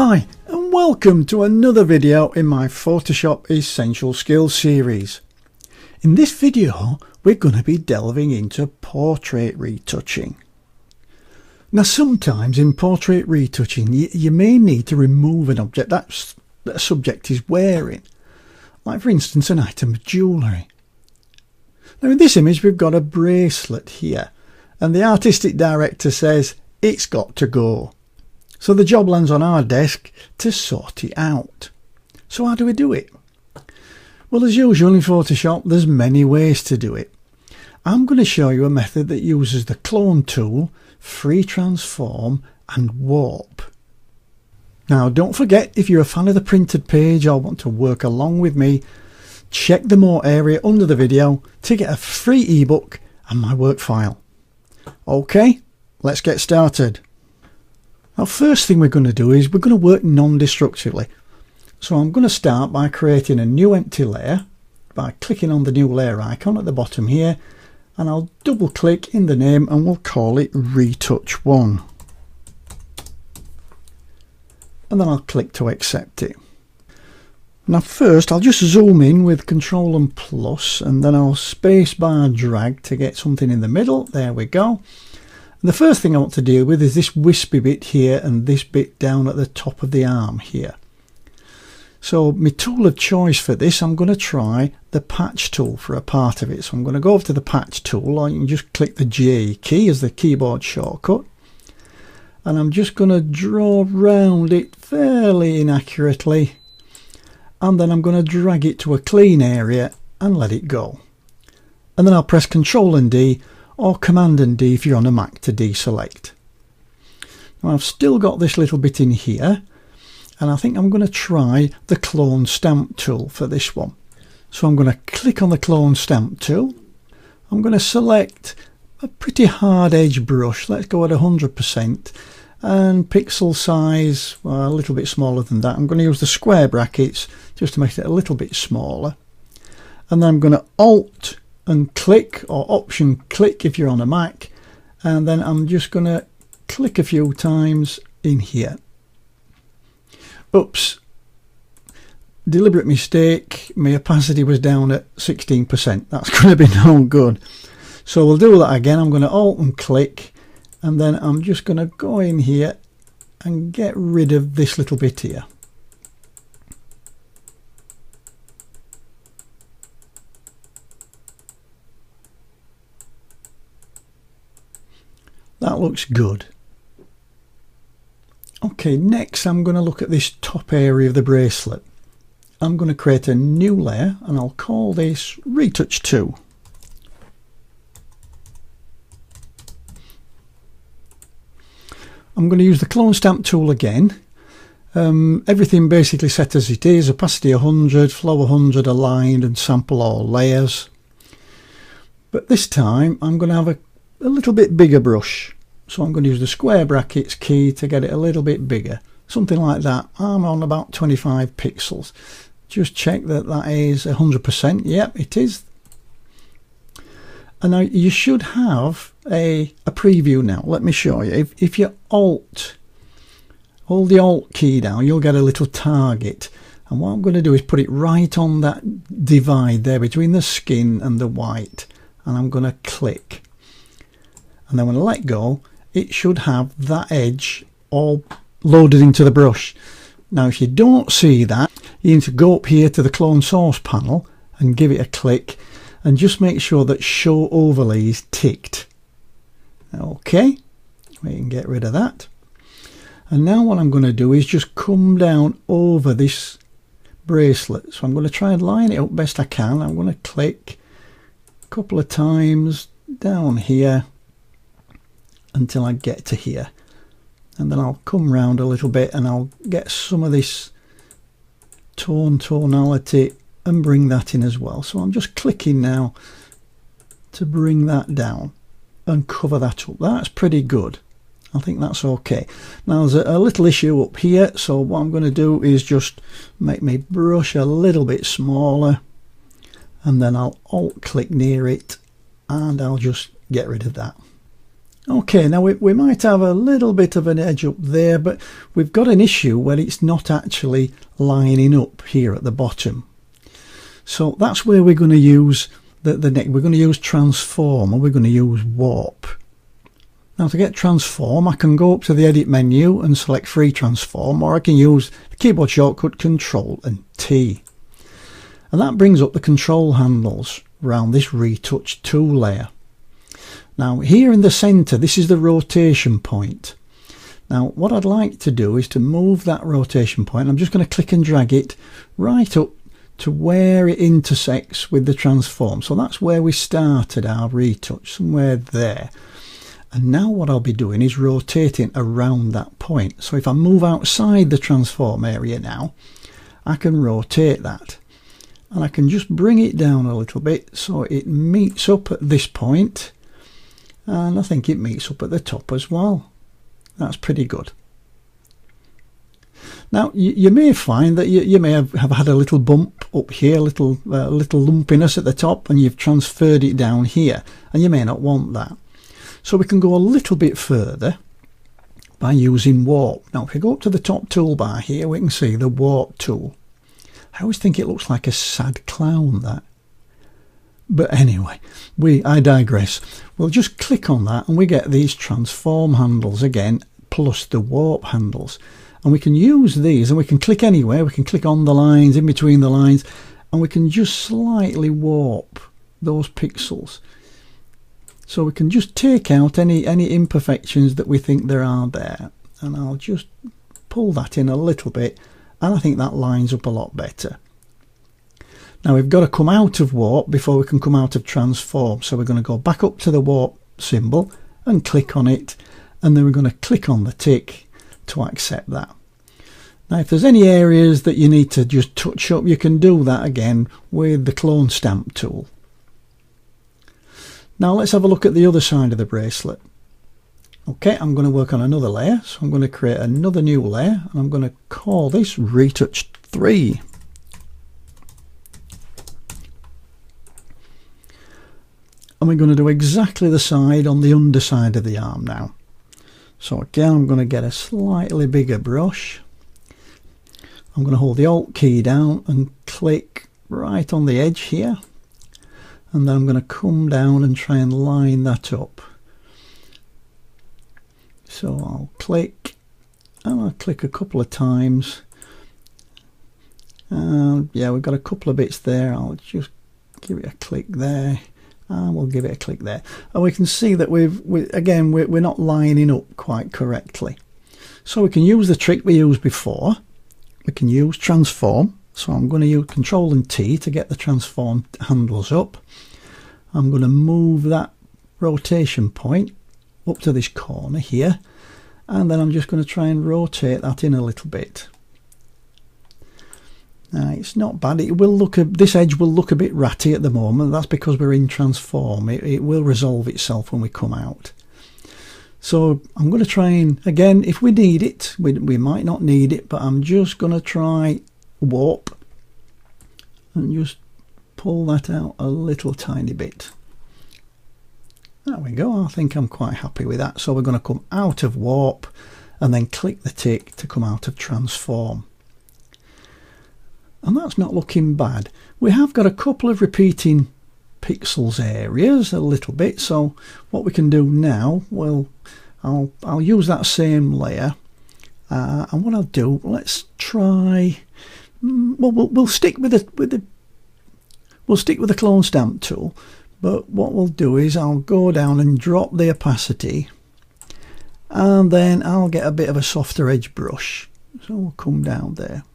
Hi and welcome to another video in my Photoshop Essential Skills series. In this video we're going to be delving into portrait retouching. Now sometimes in portrait retouching you may need to remove an object that a subject is wearing, like for instance an item of jewellery. Now in this image we've got a bracelet here and the artistic director says it's got to go. So the job lands on our desk to sort it out. So how do we do it? Well, as usual in Photoshop, there's many ways to do it. I'm going to show you a method that uses the clone tool, free transform and warp. Now don't forget, if you're a fan of the printed page or want to work along with me, check the more area under the video to get a free ebook and my work file. Okay, let's get started. Now first thing we're going to do is we're going to work non-destructively. So I'm going to start by creating a new empty layer by clicking on the new layer icon at the bottom here, and I'll double click in the name and we'll call it Retouch 1. And then I'll click to accept it. Now first I'll just zoom in with Ctrl and plus, and then I'll spacebar drag to get something in the middle. There we go. And the first thing I want to deal with is this wispy bit here and this bit down at the top of the arm here. So my tool of choice for this, I'm going to try the patch tool for a part of it. So I'm going to go over to the patch tool, or you can just click the J key as the keyboard shortcut. And I'm just going to draw round it fairly inaccurately. And then I'm going to drag it to a clean area and let it go. And then I'll press Ctrl and D or Command and D if you're on a Mac to deselect. Now I've still got this little bit in here, and I think I'm going to try the clone stamp tool for this one. So I'm going to click on the clone stamp tool. I'm going to select a pretty hard edge brush. Let's go at 100% and pixel size, well, a little bit smaller than that. I'm going to use the square brackets just to make it a little bit smaller, and then I'm going to Alt and click, or Option click if you're on a Mac, and then I'm just going to click a few times in here. Oops, deliberate mistake, my opacity was down at 16%. That's going to be no good. So we'll do that again. I'm going to Alt and click, and then I'm just going to go in here and get rid of this little bit here. That looks good. Okay, next I'm going to look at this top area of the bracelet. I'm going to create a new layer and I'll call this Retouch 2. I'm going to use the clone stamp tool again. Everything basically set as it is, opacity 100, flow 100, aligned, and sample all layers. But this time I'm going to have a little bit bigger brush, so I'm going to use the square brackets key to get it a little bit bigger, something like that. I'm on about 25 pixels. Just check that that is 100%. Yep, it is. And now you should have a preview now. Let me show you. If you hold the Alt key down, you'll get a little target, and what I'm going to do is put it right on that divide there between the skin and the white, and I'm going to click. And then when I let go, it should have that edge all loaded into the brush. Now if you don't see that, you need to go up here to the clone source panel and give it a click, and just make sure that show overlay is ticked. Okay, we can get rid of that. And now what I'm going to do is just come down over this bracelet. So I'm going to try and line it up best I can. I'm going to click a couple of times down here until I get to here, and then I'll come round a little bit and I'll get some of this tonality and bring that in as well. So I'm just clicking now to bring that down and cover that up. That's pretty good. I think that's okay. Now there's a little issue up here, so what I'm going to do is just make my brush a little bit smaller, and then I'll Alt click near it and I'll just get rid of that. Okay, now we might have a little bit of an edge up there, but we've got an issue where it's not actually lining up here at the bottom. So that's where we're going to use the neck. We're going to use transform, or we're going to use warp. Now to get transform, I can go up to the edit menu and select free transform, or I can use the keyboard shortcut Control and T. And that brings up the control handles around this retouch tool layer. Now here in the center, this is the rotation point. Now what I'd like to do is to move that rotation point. I'm just going to click and drag it right up to where it intersects with the transform. So that's where we started our retouch, somewhere there. And now what I'll be doing is rotating around that point. So if I move outside the transform area now, I can rotate that. And I can just bring it down a little bit so it meets up at this point. And I think it meets up at the top as well. That's pretty good. Now you may find that you may have had a little bump up here, a little lumpiness at the top, and you've transferred it down here, and you may not want that. So we can go a little bit further by using warp. Now if we go up to the top toolbar here, we can see the warp tool. I always think it looks like a sad clown, that. But anyway, I digress. We'll just click on that and we get these transform handles again, plus the warp handles. And we can use these, and we can click anywhere. We can click on the lines, in between the lines, and we can just slightly warp those pixels. So we can just take out any imperfections that we think there are there. And I'll just pull that in a little bit, and I think that lines up a lot better. Now we've got to come out of warp before we can come out of transform. So we're going to go back up to the warp symbol and click on it, and then we're going to click on the tick to accept that. Now if there's any areas that you need to just touch up, you can do that again with the clone stamp tool. Now let's have a look at the other side of the bracelet. Okay, I'm going to work on another layer, so I'm going to create another new layer, and I'm going to call this Retouch 3. And we're going to do exactly the side on the underside of the arm now. So again, I'm going to get a slightly bigger brush. I'm going to hold the Alt key down and click right on the edge here. And then I'm going to come down and try and line that up. So I'll click, and I'll click a couple of times. And yeah, we've got a couple of bits there. I'll just give it a click there. And we'll give it a click there, and we can see that we're not lining up quite correctly. So we can use the trick we used before. We can use transform. So I'm going to use Control and T to get the transform handles up. I'm going to move that rotation point up to this corner here, and then I'm just going to try and rotate that in a little bit. It's not bad. It will look this edge will look a bit ratty at the moment. That's because we're in transform. It will resolve itself when we come out. So I'm going to try and, again, if we need it, we might not need it, but I'm just going to try warp and just pull that out a little tiny bit. There we go. I think I'm quite happy with that. So we're going to come out of warp and then click the tick to come out of transform. And that's not looking bad. We have got a couple of repeating pixels areas a little bit, so what we can do now, well, I'll use that same layer, and what I'll do, let's try, we'll stick with the clone stamp tool, but what we'll do is I'll go down and drop the opacity, and then I'll get a bit of a softer edge brush, so we'll come down there.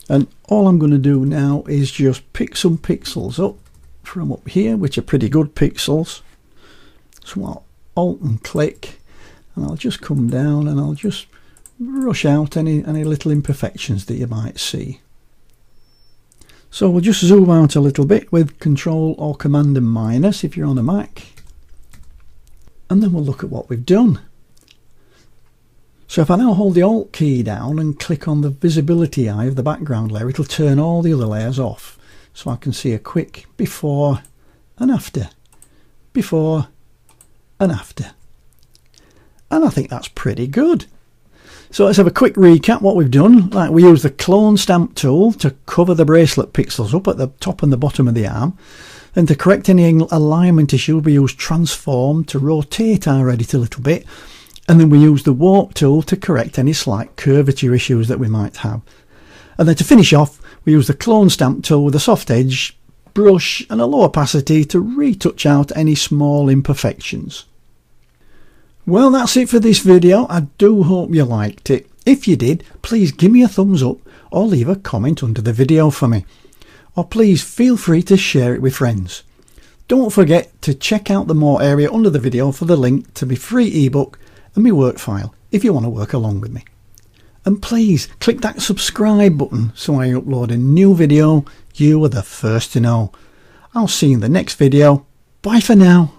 And all I'm going to do now is just pick some pixels up from up here, which are pretty good pixels. So I'll Alt and click, and I'll just come down and I'll just brush out any little imperfections that you might see. So we'll just zoom out a little bit with Control or Command and minus if you're on a Mac. And then we'll look at what we've done. So if I now hold the Alt key down and click on the visibility eye of the background layer, it'll turn all the other layers off. So I can see a quick before and after. Before and after. And I think that's pretty good. So let's have a quick recap what we've done. Like, we use the clone stamp tool to cover the bracelet pixels up at the top and the bottom of the arm. And to correct any alignment issues, we use transform to rotate our edit a little bit. And then we use the warp tool to correct any slight curvature issues that we might have. And then to finish off, we use the clone stamp tool with a soft edge, brush and a low opacity to retouch out any small imperfections. Well, that's it for this video. I do hope you liked it. If you did, please give me a thumbs up or leave a comment under the video for me. Or please feel free to share it with friends. Don't forget to check out the more area under the video for the link to my free ebook and my work file if you want to work along with me. And please click that subscribe button so when I upload a new video, you are the first to know. I'll see you in the next video. Bye for now.